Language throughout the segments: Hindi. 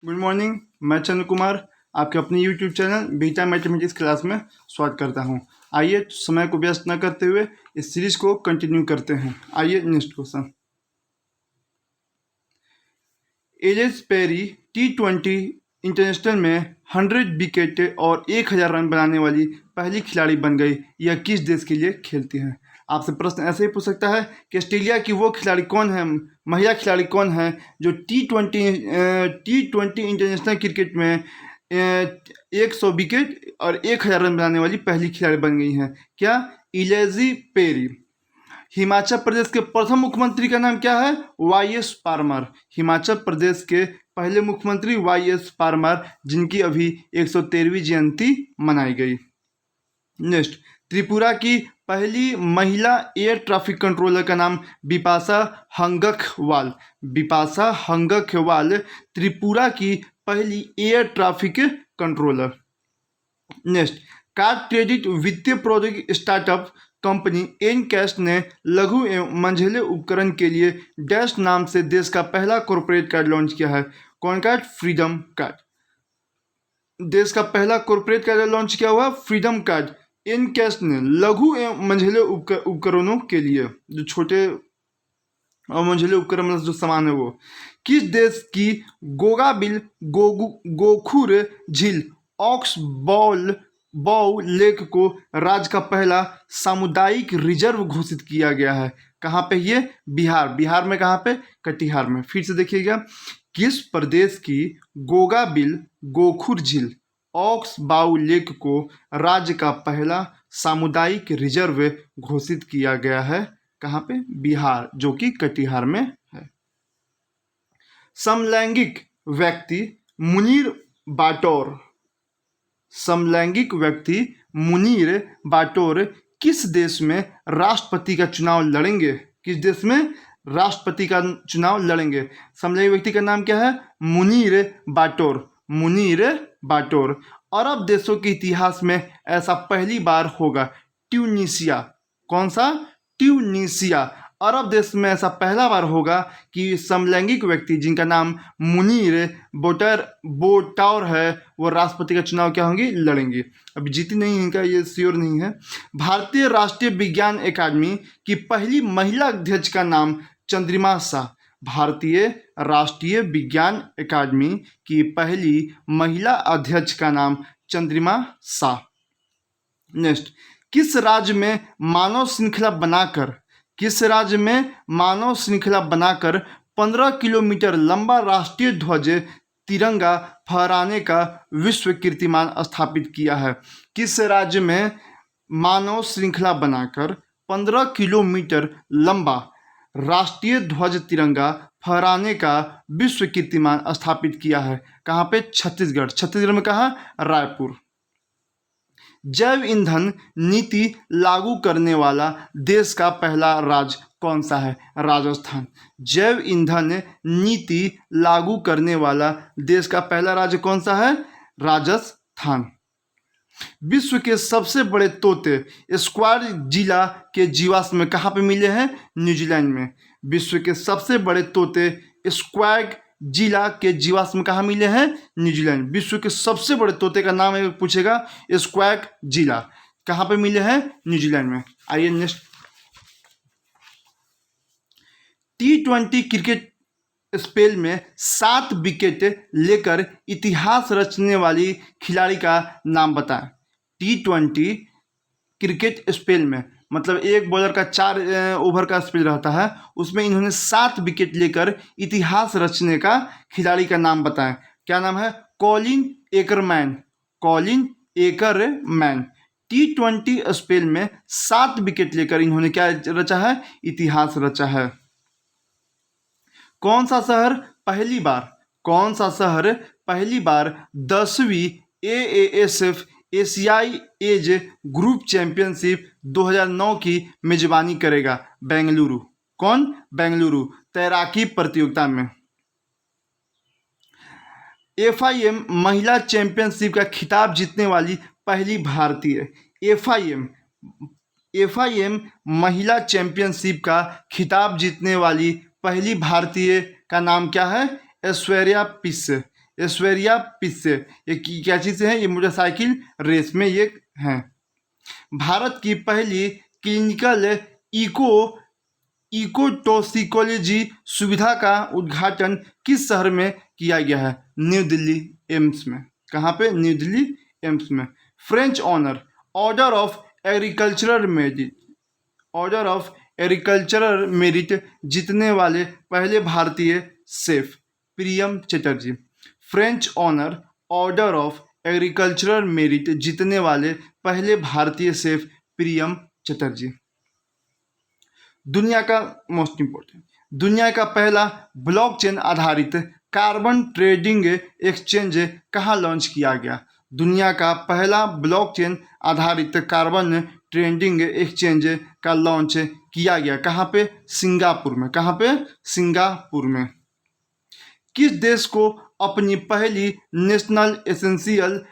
Good morning. मैं चंद्र कुमार आपके अपने YouTube channel beta mathematics class में स्वागत करता हूं। आइए समय को व्यस्त न करते हुए इस सीरीज को कंटिन्यू करते हैं। आइए next question. Ellyse Perry T20 international में 100 विकेट और 1000 रन बनाने वाली पहली खिलाड़ी बन गई। यह किस देश के लिए खेलती हैं? आपसे प्रश्न ऐसे ही पूछ सकता है कि ऑस्ट्रेलिया की वो खिलाड़ी कौन है, महिला खिलाड़ी कौन है जो T20 इंटरनेशनल क्रिकेट में 100 विकेट और 1000 रन बनाने वाली पहली खिलाड़ी बन गई हैं? क्या? इलेजी पेरी। हिमाचल प्रदेश के प्रथम मुख्यमंत्री का नाम क्या है? वाई.एस. पारमार। हिमाचल प्रदेश के पहले मुख्यमंत्री वाई.एस. पारमार, जिनकी अभी 113वीं जयंती मनाई गई। नेक्स्ट, त्रिपुरा की पहली महिला एयर ट्रैफिक कंट्रोलर का नाम बिपाशा हंगखवाल। बिपाशा हंगखवाल त्रिपुरा की पहली air traffic controller. Next, card credit वित्तीय प्रौद्योगिकी स्टार्टअप कंपनी एनकैश ने लघु एवं मंझले उपकरण के लिए डैश नाम से देश का पहला कॉर्पोरेट कार्ड लॉन्च किया है। कौन कार्ड? Freedom card. देश का पहला कॉर्पोरेट कार्ड लॉन्च किया हुआ फ्रीडम कार्ड एनकैश ने लघु एवं मंझले उपकरणों के लिए, जो छोटे और मंझले उपकरण मतलब जो सामान है वो। किस देश की गोगाबिल गोखुर झील ऑक्स बाउ लेक को राज्य का पहला सामुदायिक रिजर्व घोषित किया गया है? कहाँ पे? ये बिहार में। कहाँ पे? कटिहार में। फिर से देखिएगा, किस प्रदेश की गोगाबिल गोखुर झील ऑक्स बाउ लेक को राज्य का पहला सामुदायिक रिजर्व घोषित किया गया है? कहाँ पे? बिहार, जो कि कटिहार में है। समलैंगिक व्यक्ति मुनीर बाटोर। समलैंगिक व्यक्ति मुनीर बाटोर किस देश में राष्ट्रपति का चुनाव लड़ेंगे? किस देश में राष्ट्रपति का चुनाव लड़ेंगे? समलैंगिक व्यक्ति का नाम क्या है? मुनीर बाटोर। मुनीर बाटोर। अरब देशों के इतिहास में ऐसा पहली बार होगा। ट्यूनीशिया। कौन सा? ट्यूनीशिया। अरब देश में ऐसा पहला बार होगा कि समलैंगिक व्यक्ति जिनका नाम मुनीर बोटौर है, वो राष्ट्रपति का चुनाव क्या होंगे? लड़ेंगे। अभी जीती नहीं इनका ये श्योर नहीं है। भारतीय राष्ट्रीय विज्ञान अकादमी की पहली महिला अध्यक्ष का नाम चंद्रिमा शाह। भारतीय राष्ट्रीय विज्ञान अकादमी की पहली महिला अध्यक्ष का नाम चंद्रिमा शाह। नेक्स्ट, किस राज्य में मानव श्रृंखला बनाकर 15 किलोमीटर लंबा राष्ट्रीय ध्वज तिरंगा फहराने का विश्व कीर्तिमान स्थापित किया है? किस राज्य में मानव श्रृंखला बनाकर 15 किलोमीटर लंबा राष्ट्रीय ध्वज तिरंगा फहराने का विश्व कीर्तिमान स्थापित किया है? कहाँ पे? छत्तीसगढ़। छत्तीसगढ़ में कहाँ? रायपुर। जैव ईंधन नीति लागू करने वाला देश का पहला राज्य कौन सा है? राजस्थान। जैव ईंधन नीति लागू करने वाला देश का पहला राज्य कौन सा है? राजस्थान। विश्व के सबसे बड़े तोते स्क्वाड जिला के जीवाश्म में कहाँ पे मिले हैं? न्यूजीलैंड में। विश्व के सबसे बड़े तोते स्क्वाड जिला के जीवाश्म कहाँ मिले हैं? न्यूजीलैंड। विश्व के सबसे बड़े तोते का नाम है, पूछेगा स्क्वैग जिला, कहाँ पे मिले हैं? न्यूजीलैंड में। आइए नेक्स्ट, T20 क्रिकेट स्पेल में 7 विकेट लेकर इतिहास रचने वाली खिलाड़ी का नाम बताएं। T20 क्रिकेट स्पेल में मतलब एक बॉलर का 4 ओवर का स्पेल रहता है, उसमें इन्होंने 7 विकेट लेकर इतिहास रचने का खिलाड़ी का नाम बताएं। क्या नाम है? Colin Ackermann. Colin Ackermann. T20 spell में 7 विकेट लेकर इन्होंने क्या रचा है? इतिहास रचा है। कौन सा शहर पहली बार 10वीं AASF एशियाई एज ग्रुप चैंपियनशिप 2009 की मेजबानी करेगा? बेंगलुरु। कौन? बेंगलुरु। तैराकी प्रतियोगिता में। FIM महिला चैंपियनशिप का खिताब जीतने वाली पहली भारतीय। FIM महिला चैंपियनशिप का खिताब जीतने वाली पहली भारतीय का नाम क्या है? ऐश्वर्या पिस। ऐश्वर्या पिस्से, ये क्या चीज़ है? ये मोटरसाइकिल रेस में ये हैं। भारत की पहली क्लिनिकल इको इकोटोक्सिकोलॉजी सुविधा का उद्घाटन किस शहर में किया गया है? न्यू दिल्ली एम्स में। कहाँ पे? न्यू दिल्ली एम्स में। French honour order of agricultural merit जीतने वाले पहले भारतीय chef Priyam Chatterjee. French honour order of agricultural merit जीतने वाले पहले भारतीय शेफ प्रियम चटर्जी। दुनिया का मोस्ट इम्पोर्टेंट, दुनिया का पहला ब्लॉकचेन आधारित कार्बन ट्रेडिंग एक्सचेंज कहाँ लॉन्च किया गया? दुनिया का पहला ब्लॉकचेन आधारित कार्बन ट्रेडिंग एक्सचेंज का लॉन्च किया गया कहाँ पे? सिंगापुर में। कहाँ पे? सिंगापुर में। किस देश को अपनी पहली नेशनल एसेंशियल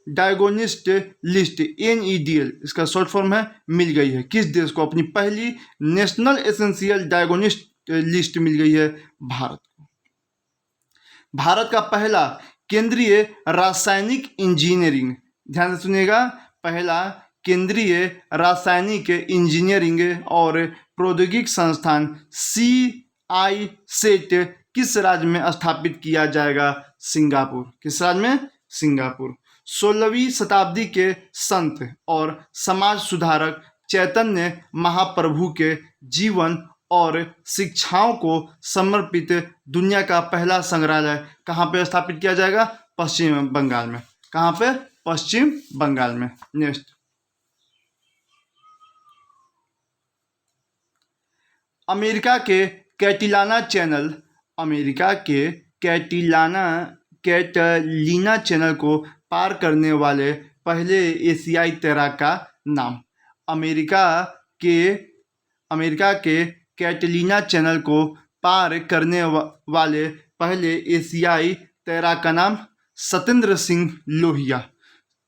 डायगोनिस्ट लिस्ट NEDL इसका शॉर्ट फॉर्म है मिल गई है? किस देश को अपनी पहली नेशनल एसेंशियल डायगोनिस्ट लिस्ट मिल गई है? भारत को। भारत का पहला केंद्रीय रासायनिक इंजीनियरिंग, ध्यान से सुनिएगा, पहला केंद्रीय रासायनिक इंजीनियरिंग और प्रौद्योगिकी संस्थान CISET किस राज्य में स्थापित किया जाएगा? सिंगापुर। किस राज्य में? सिंगापुर। 16वीं शताब्दी के संत और समाज सुधारक चैतन्य महाप्रभु के जीवन और शिक्षाओं को समर्पित दुनिया का पहला संग्रहालय कहाँ पे स्थापित किया जाएगा? पश्चिम बंगाल में। कहाँ पे? पश्चिम बंगाल में। नेक्स्ट, अमेरिका के कैटिलाना चैनल को पार करने वाले पहले एशियाई तैराक का नाम। अमेरिका के कैटिलाना चैनल को पार करने वाले पहले एशियाई तैराक का नाम सत्येंद्र सिंह लोहिया।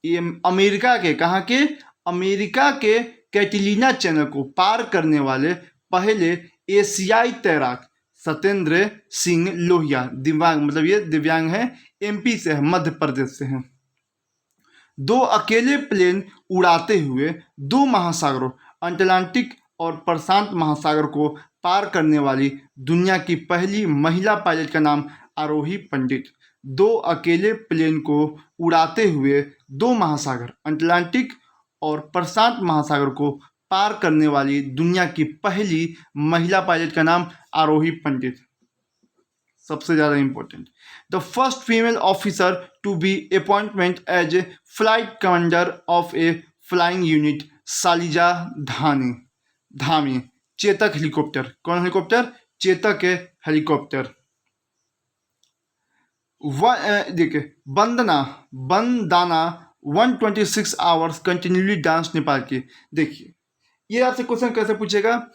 ये अमेरिका के, कहाँ के? अमेरिका के कैटिलाना चैनल को पार करने वाले पहले एशियाई तैराक सत्येंद्र सिंह लोहिया। दिव्यांग, मतलब ये दिव्यांग है, MP से है, मध्य प्रदेश से है। 2 अकेले प्लेन उड़ाते हुए 2 महासागरों अटलांटिक और प्रशांत महासागर को पार करने वाली दुनिया की पहली महिला पायलट का नाम आरोही पंडित। 2 अकेले प्लेन को उड़ाते हुए 2 महासागर अटलांटिक और प्रशांत महासागर को पार करने वाली दुनिया की पहली महिला पायलट का नाम आरोही पंडित। सबसे ज़्यादा important, the first female officer to be appointment as flight commander of a flying unit Shaliza Dhami. Chetak helicopter. कौन हेलीकॉप्टर? चेतक हेलीकॉप्टर। देखिए, Bandana 126 hours continuously dance Nepal की। देखिए, ये आपसे क्वेश्चन कैसे पूछेगा?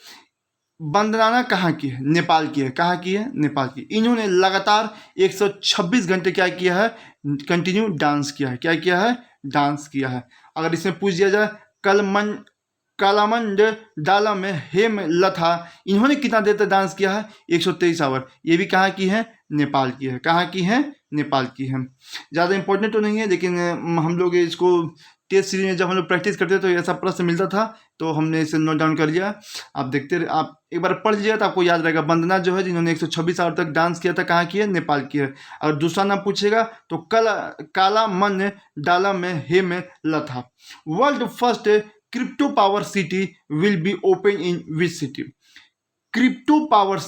वंदना कहाँ की है? नेपाल की है। कहाँ की है? नेपाल की। इन्होंने लगातार 126 घंटे क्या किया है? कंटिन्यू डांस किया है। क्या किया है? डांस किया है। अगर इसमें पूछ दिया जाए कालामंड डाला में हेम लथा, इन्होंने कितना देर तक डांस किया है? 123 आवर। ये भी कहाँ की है? नेपाल की है। कहाँ की है? नेपाल की है। ज़्यादा इंपॉर्टेंट तो नहीं है, लेकिन हम लोग इसको टेस्ट सीरीज में जब हम लोग प्रैक्टिस करते तो ऐसा प्रश्न मिलता था, तो हमने इसे नोट डाउन कर लिया। आप देखते रहे, आप एक बार पढ़ लीजिएगा तो आपको याद रहेगा। वंदना जो है, जिन्होंने 126 आवर तक डांस किया था, कहाँ की है? नेपाल की है। अगर दूसरा नाम पूछेगा तो काला मन डाला में Hemalatha. World first crypto power city will be open in which city? Crypto power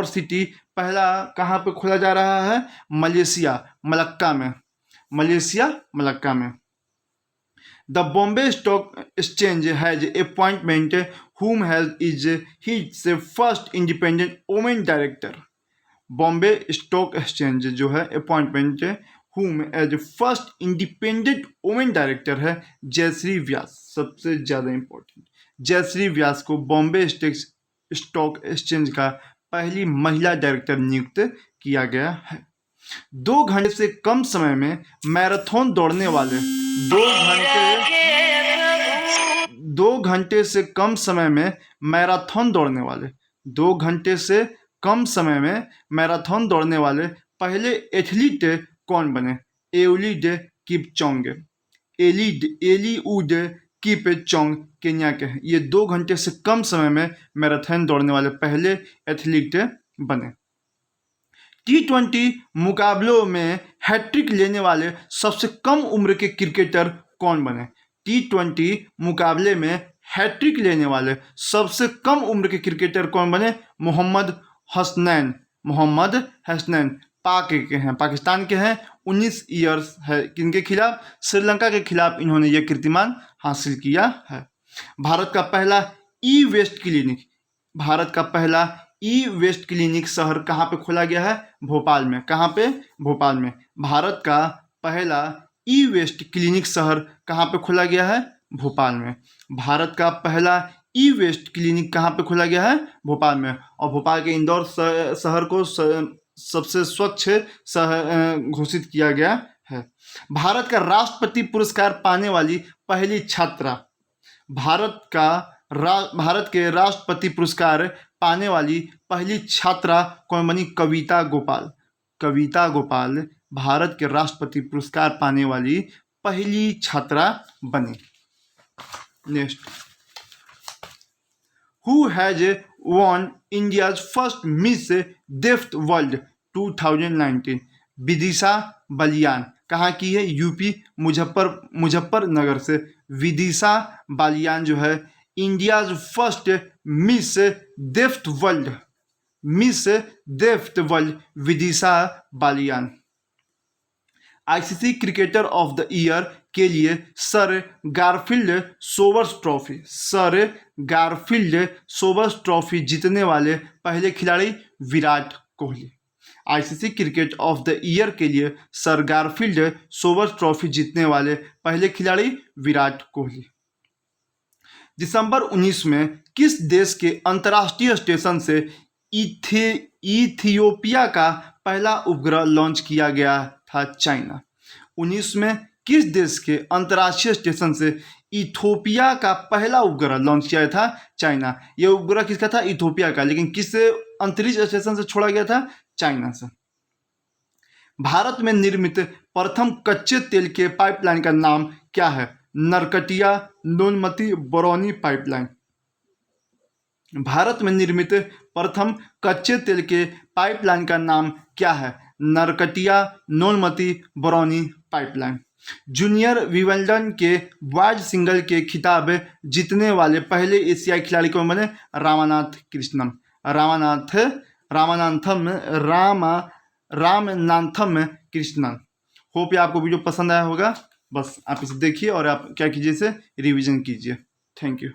city पहला कहाँ पे खोला जा रहा है? मलक्का में। The Bombay stock exchange has appointment whom is its first independent women director. Bombay stock exchange जो है appointment whom as first independent women director है जयश्री व्यास। सबसे ज़्यादा इंपॉर्टेंट, जयश्री व्यास को बॉम्बे स्टॉक एक्सचेंज का पहली महिला डायरेक्टर नियुक्त किया गया है। 2 घंटे से कम समय में मैराथन दौड़ने वाले 2 घंटे से कम समय में मैराथन दौड़ने वाले 2 घंटे से कम समय में मैराथन दौड़ने वाले पहले एथलीट कौन बने? एलिड किपचोंग। एलिउड किपचोंग केन्या के हैं। ये 2 घंटे से कम समय में मैराथन दौड़ने वाले पहले एथलीट बने। T20 मुकाबलों में हैट्रिक लेने वाले सबसे कम उम्र के क्रिकेटर कौन बने? T20 मुकाबले में हैट्रिक लेने वाले सबसे कम उम्र के क्रिकेटर कौन बने? मोहम्मद हसनैन पाक के हैं, पाकिस्तान के हैं। 19 ईयर्स है। किनके खिलाफ? श्रीलंका के खिलाफ इन्होंने यह कीर्तिमान हासिल किया है। भारत का पहला ई वेस्ट क्लिनिक शहर कहाँ पे खोला गया है? भोपाल में। कहाँ पे? भोपाल में। भारत का पहला ई वेस्ट क्लिनिक शहर कहाँ पे खोला गया है? भोपाल में। भारत का पहला ई वेस्ट क्लिनिक कहाँ पे खोला गया है? भोपाल में। और भोपाल के इंदौर शहर को सबसे स्वच्छ शहर घोषित किया गया है। भारत का राष्ट्रपति पुरस्कार पाने वाली पहली छात्रा। भारत के राष्ट्रपति पुरस्कार पाने वाली पहली छात्रा कौन बनी? कविता गोपाल भारत के राष्ट्रपति पुरस्कार पाने वाली पहली छात्रा बनी। Next, who has won India's first miss deaf world 2019? Vidisha Baliyan. कहाँ की है? यूपी मुजफ्फरनगर से विदिशा बालियान जो है India's first miss deaf world Vidisha Baliyan. ICC cricketer of the year के लिए सर गारफील्ड सोबर्स ट्रॉफी जीतने वाले पहले खिलाड़ी Virat Kohli. ICC cricket of the year के लिए सर गारफील्ड सोबर्स ट्रॉफी जीतने वाले पहले खिलाड़ी विराट कोहली। दिसंबर 19 में किस देश के अंतर्राष्ट्रीय स्टेशन से इथियोपिया का पहला उपग्रह लॉन्च किया गया था? चाइना। 19 में किस देश के अंतर्राष्ट्रीय स्टेशन से इथियोपिया का पहला उपग्रह लॉन्च किया था? चाइना। यह उपग्रह किसका था? इथियोपिया का। लेकिन किस अंतरिक्ष स्टेशन से छोड़ा गया था? चाइना से। भारत में निर्मित प्रथम कच्चे तेल के पाइपलाइन का नाम क्या है? नरकटिया नोनमती बरौनी पाइपलाइन। भारत में निर्मित प्रथम कच्चे तेल के पाइपलाइन का नाम क्या है? Narkatiya Nonmati Barauni pipeline. Junior Wimbledon के बॉयज सिंगल के खिताब जीतने वाले पहले एशियाई खिलाड़ी कौन बने? रामनाथम कृष्णन। होप ये आपको वीडियो पसंद आया होगा। बस आप इसे देखिए और आप क्या कीजिए, इसे रिवीजन कीजिए। Thank you.